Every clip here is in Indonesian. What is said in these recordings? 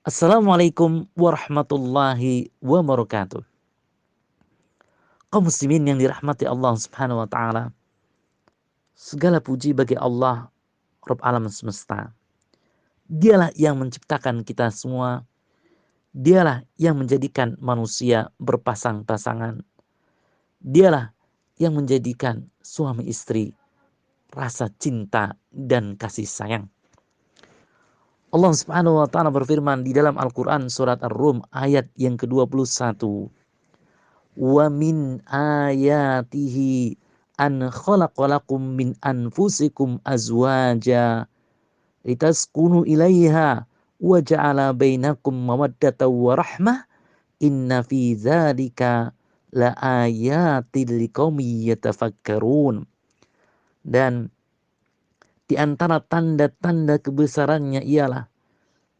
Assalamualaikum warahmatullahi wabarakatuh. Kaum muslimin yang dirahmati Allah Subhanahu wa taala. Segala puji bagi Allah, Rabb alam semesta. Dialah yang menciptakan kita semua. Dialah yang menjadikan manusia berpasang-pasangan. Dialah yang menjadikan suami istri rasa cinta dan kasih sayang. Allah Subhanahu wa taala berfirman di dalam Al-Qur'an surat Ar-Rum ayat yang ke-21. Wa min ayatihi an khalaqalakum min anfusikum azwaja litaskunu ilaiha wa ja'ala bainakum mawaddatan wa rahmah inna fi dzalika la ayatil liqaumin yatafakkarun. Dan di antara tanda-tanda kebesarannya ialah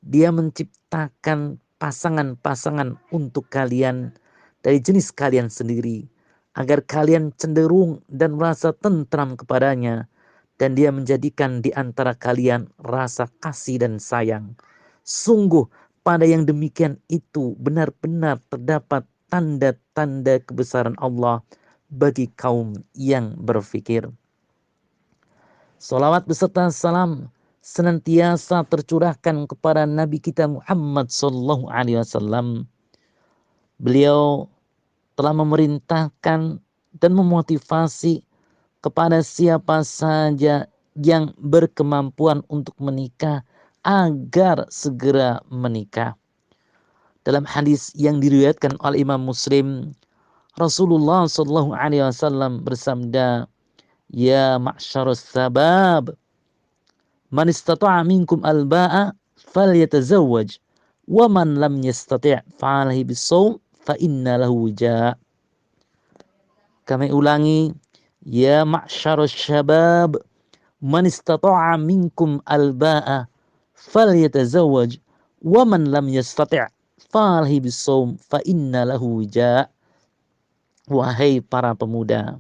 Dia menciptakan pasangan-pasangan untuk kalian dari jenis kalian sendiri, agar kalian cenderung dan merasa tentram kepadanya, dan Dia menjadikan di antara kalian rasa kasih dan sayang. Sungguh pada yang demikian itu benar-benar terdapat tanda-tanda kebesaran Allah bagi kaum yang berfikir. Salawat beserta salam senantiasa tercurahkan kepada Nabi kita Muhammad sallallahu alaihi wasallam. Beliau telah memerintahkan dan memotivasi kepada siapa saja yang berkemampuan untuk menikah agar segera menikah. Dalam hadis yang diriwayatkan oleh Imam Muslim, Rasulullah sallallahu alaihi wasallam bersabda, "Ya ma'syarus sabab, man istata'a minkum al-ba'a falyatazawwaj wa man lam yastati' fa'alaihi bis-shaum fa inna lahu wija." Kami ulangi, ya ma'syarus syabab, man istata'a minkum al-ba'a falyatazawwaj wa man lam yastati' fa'alaihi bis-shaum fa inna lahu wija. Wahai para pemuda,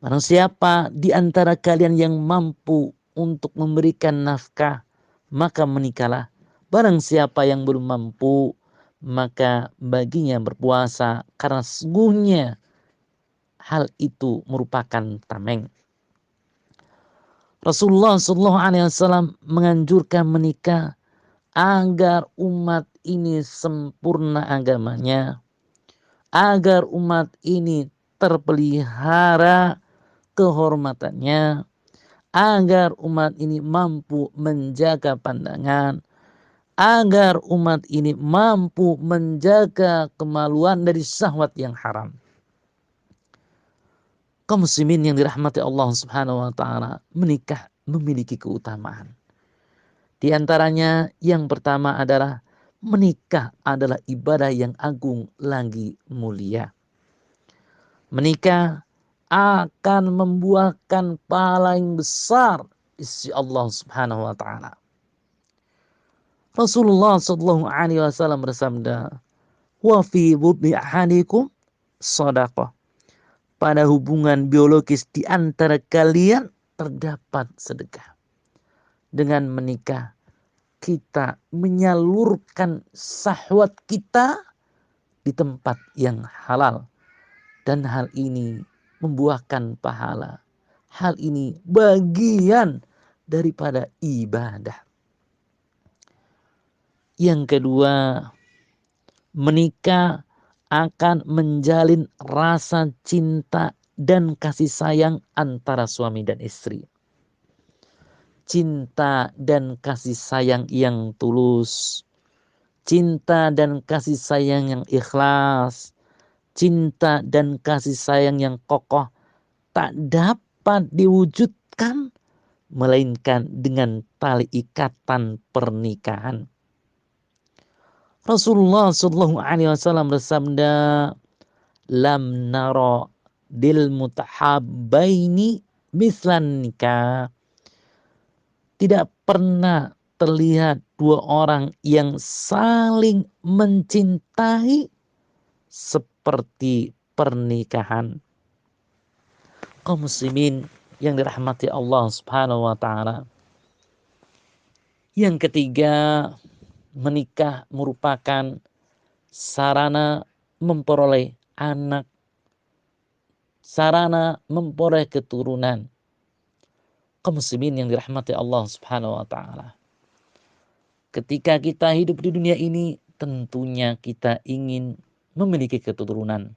barang siapa di antara kalian yang mampu untuk memberikan nafkah, maka menikahlah. Barang siapa yang belum mampu, maka baginya berpuasa, karena sesungguhnya hal itu merupakan tameng. Rasulullah SAW menganjurkan menikah agar umat ini sempurna agamanya, agar umat ini terpelihara kehormatannya, agar umat ini mampu menjaga pandangan, agar umat ini mampu menjaga kemaluan dari syahwat yang haram. Kaum muslimin yang dirahmati Allah Subhanahu wa taala, menikah memiliki keutamaan. Di antaranya yang pertama adalah menikah adalah ibadah yang agung lagi mulia. Menikah akan membuahkan pahala yang besar di sisi Allah Subhanahu wa taala. Rasulullah sallallahu alaihi wasallam bersabda, "Wa fi budni ahadikum shadaqah." Pada hubungan biologis di antara kalian terdapat sedekah. Dengan menikah kita menyalurkan syahwat kita di tempat yang halal, dan hal ini membuahkan pahala. Hal ini bagian daripada ibadah. Yang kedua, menikah akan menjalin rasa cinta dan kasih sayang antara suami dan istri. Cinta dan kasih sayang yang tulus, cinta dan kasih sayang yang ikhlas, cinta dan kasih sayang yang kokoh tak dapat diwujudkan melainkan dengan tali ikatan pernikahan. Rasulullah sallallahu alaihi wasallam bersabda, "Lam nara dil mutahabbaini mislan nikah." Tidak pernah terlihat dua orang yang saling mencintai seperti pernikahan. Kaum muslimin yang dirahmati Allah Subhanahu wa taala. Yang ketiga, menikah merupakan sarana memperoleh anak, sarana memperoleh keturunan. Kaum muslimin yang dirahmati Allah Subhanahu wa taala. Ketika kita hidup di dunia ini, tentunya kita ingin memiliki keturunan.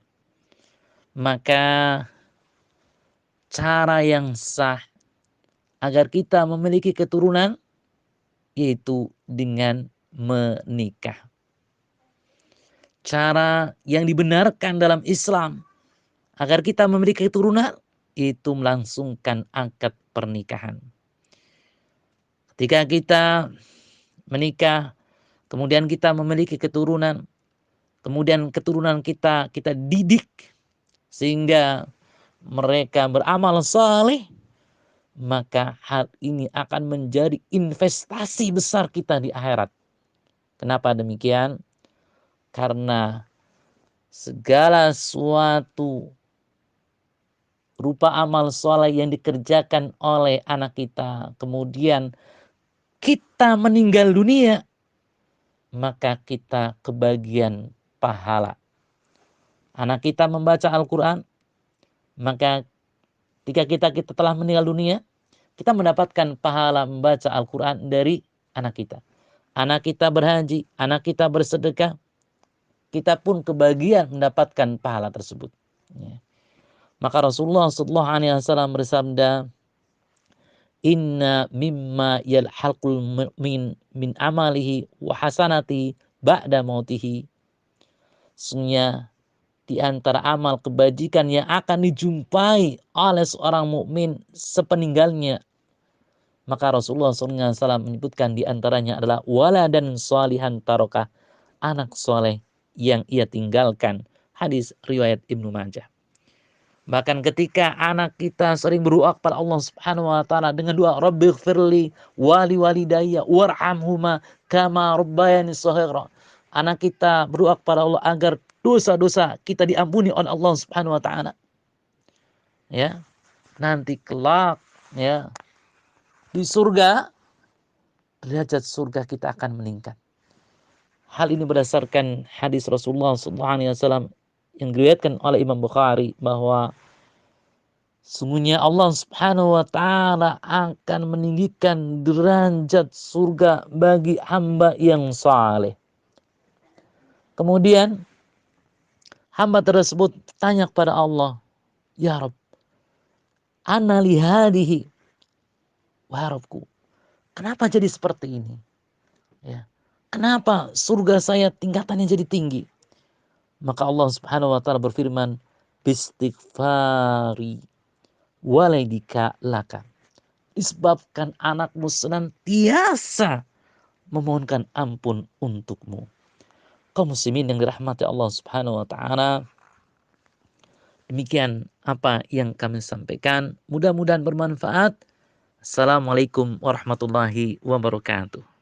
Maka cara yang sah agar kita memiliki keturunan yaitu dengan menikah. Cara yang dibenarkan dalam Islam agar kita memiliki keturunan itu melangsungkan akad pernikahan. Ketika kita menikah, kemudian kita memiliki keturunan, kemudian keturunan kita didik sehingga mereka beramal saleh, maka hal ini akan menjadi investasi besar kita di akhirat. Kenapa demikian? Karena segala suatu rupa amal soleh yang dikerjakan oleh anak kita, kemudian kita meninggal dunia, maka kita kebagian pahala. Anak kita membaca Al-Quran, maka ketika kita telah meninggal dunia, kita mendapatkan pahala membaca Al-Quran dari anak kita. Anak kita berhaji, anak kita bersedekah, kita pun kebagian mendapatkan pahala tersebut. Ya. Maka Rasulullah SAW bersabda, Inna mimma yalhaqul mu'min min amalihi wa hasanati ba'da mautihi. Sesungguhnya di antara amal kebajikan yang akan dijumpai oleh seorang mukmin sepeninggalnya. Maka Rasulullah SAW menyebutkan di antaranya adalah waladan sholihan tarokah, anak soleh yang ia tinggalkan. Hadis riwayat Ibnu Majah. Bahkan ketika anak kita sering berdoa kepada Allah Subhanahu wa taala dengan doa Rabbighfirli wali walidayya warhamhuma kama rabbayani shaghira. Anak kita berdoa kepada Allah agar dosa-dosa kita diampuni oleh Allah Subhanahu wa taala. Ya. Nanti kelak ya di surga derajat surga kita akan meningkat. Hal ini berdasarkan hadis Rasulullah SAW yang diriwayatkan oleh Imam Bukhari bahwa sungguhnya Allah Subhanahu wa taala akan meninggikan derajat surga bagi hamba yang saleh. Kemudian hamba tersebut tanya kepada Allah, "Ya Rabb, ana li hadihi." Wahai Rabbku, kenapa jadi seperti ini? Ya. Kenapa surga saya tingkatannya jadi tinggi? Maka Allah Subhanahu wa taala berfirman, "Bistighfari waladika laka." Disebabkan anakmu senantiasa memohonkan ampun untukmu. Kaum muslimin yang dirahmati Allah Subhanahu wa taala, demikian apa yang kami sampaikan, mudah-mudahan bermanfaat. Assalamualaikum warahmatullahi wabarakatuh.